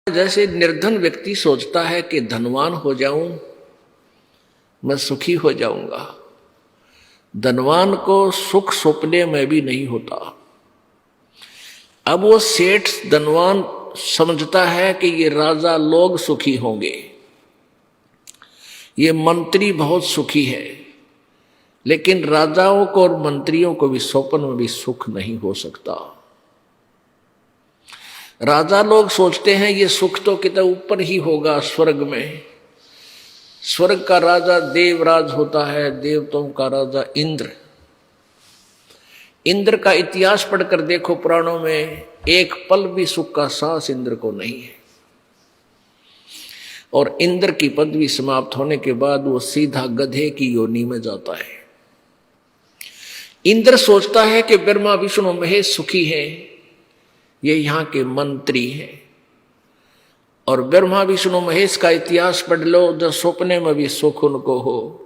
जैसे निर्धन व्यक्ति सोचता है कि धनवान हो जाऊं, मैं सुखी हो जाऊंगा। धनवान को सुख सपने में भी नहीं होता। अब वो सेठ धनवान समझता है कि ये राजा लोग सुखी होंगे, ये मंत्री बहुत सुखी है, लेकिन राजाओं को और मंत्रियों को भी स्वप्न में भी सुख नहीं हो सकता। राजा लोग सोचते हैं ये सुख तो कितना ऊपर ही होगा, स्वर्ग में। स्वर्ग का राजा देवराज होता है, देवताओं का राजा इंद्र। इंद्र का इतिहास पढ़कर देखो पुराणों में, एक पल भी सुख का सांस इंद्र को नहीं है। और इंद्र की पदवी समाप्त होने के बाद वो सीधा गधे की योनि में जाता है। इंद्र सोचता है कि ब्रह्मा विष्णु महेश सुखी हैं, ये यहाँ के मंत्री हैं। और ब्रह्मा विष्णु महेश का इतिहास पढ़ लो, जो सपने में भी सुख उनको हो।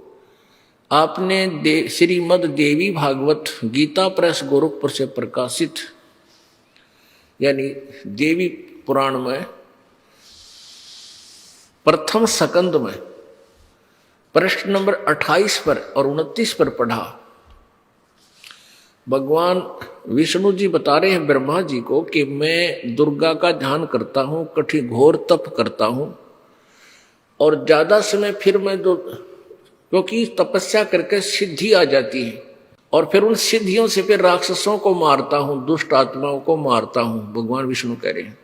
आपने श्रीमद देवी भागवत गीता प्रेस गोरखपुर से प्रकाशित यानी देवी पुराण में प्रथम स्कंद में प्रश्न नंबर 28 पर और 29 पर पढ़ा। भगवान विष्णु जी बता रहे हैं ब्रह्मा जी को कि मैं दुर्गा का ध्यान करता हूं, कठिन घोर तप करता हूं, और ज्यादा समय फिर मैं क्योंकि तपस्या करके सिद्धि आ जाती है, और फिर उन सिद्धियों से फिर राक्षसों को मारता हूं, दुष्ट आत्माओं को मारता हूं, भगवान विष्णु कह रहे हैं।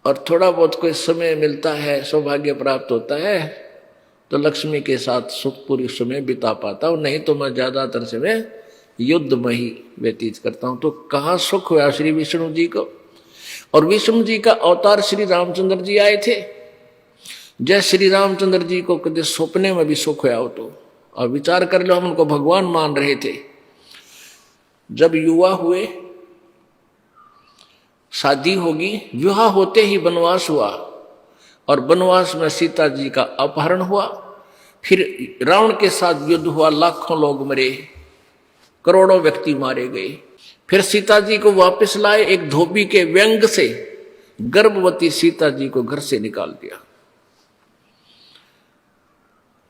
और थोड़ा बहुत कोई समय मिलता है, सौभाग्य प्राप्त होता है, तो लक्ष्मी के साथ सुखपूरी समय बिता पाता हूं, नहीं तो मैं ज्यादातर समय युद्ध में ही व्यतीत करता हूं। तो कहाँ सुख हुआ श्री विष्णु जी को। और विष्णु जी का अवतार श्री रामचंद्र जी आए थे। जय श्री रामचंद्र जी को कभी सपने में भी सुख हुआ हो तो, और विचार कर लो, हम उनको भगवान मान रहे थे। जब युवा हुए, शादी होगी, विवाह होते ही वनवास हुआ, और वनवास में सीता जी का अपहरण हुआ। फिर रावण के साथ युद्ध हुआ, लाखों लोग मरे, करोड़ों व्यक्ति मारे गए। फिर सीता जी को वापस लाए, एक धोबी के व्यंग से गर्भवती सीता जी को घर से निकाल दिया।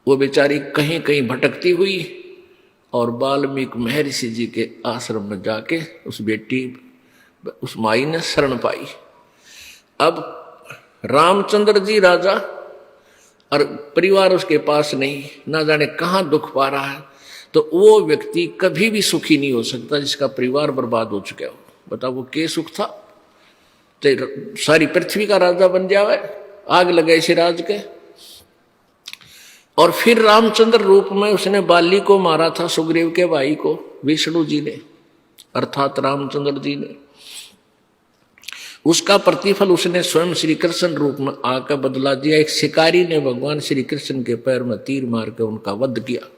वो बेचारी कहीं कहीं भटकती हुई और वाल्मीकि महर्षि जी के आश्रम में जाके उस माई ने शरण पाई। अब रामचंद्र जी राजा और परिवार उसके पास नहीं, ना जाने कहाँ दुख पा रहा है, तो वो व्यक्ति कभी भी सुखी नहीं हो सकता जिसका परिवार बर्बाद हो चुका हो। बताओ वो क्या सुख था। तो सारी पृथ्वी का राजा बन जावे, आग लगे इसे राज के। और फिर रामचंद्र रूप में उसने बाली को मारा था, सुग्रीव के भाई को, विष्णु जी ने अर्थात रामचंद्र जी ने। उसका प्रतिफल उसने स्वयं श्री कृष्ण रूप में आकर बदला दिया। एक शिकारी ने भगवान श्री कृष्ण के पैर में तीर मार के उनका वध किया।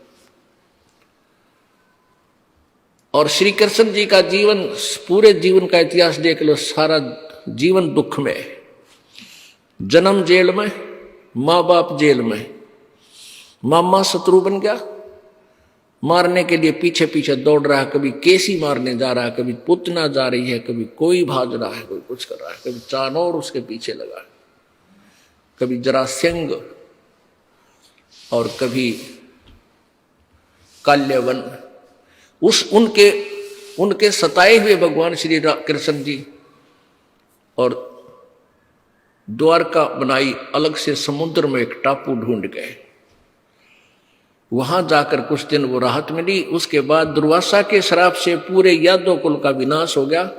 और श्री कृष्ण जी का जीवन, पूरे जीवन का इतिहास देख लो, सारा जीवन दुख में, जन्म जेल में, माँ बाप जेल में, मामा शत्रु बन गया, मारने के लिए पीछे पीछे दौड़ रहा है, कभी केसी मारने जा रहा है, कभी पुतना जा रही है, कभी कोई भाग रहा है, कोई कुछ कर रहा है, कभी चाणोर उसके पीछे लगा है, कभी जरासंध और कभी काल्यवन। उनके सताए हुए भगवान श्री कृष्ण जी और द्वारका बनाई, अलग से समुद्र में एक टापू ढूंढ गए। वहां जाकर कुछ दिन वो राहत मिली। उसके बाद दुर्वासा के श्राप से पूरे यादव कुल का विनाश हो गया।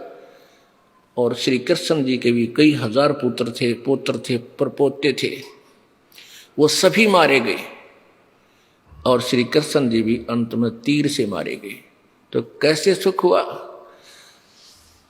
और श्री कृष्ण जी के भी कई हजार पुत्र थे, परपोते थे, वो सभी मारे गए। और श्री कृष्ण जी भी अंत में तीर से मारे गए। तो कैसे सुख हुआ।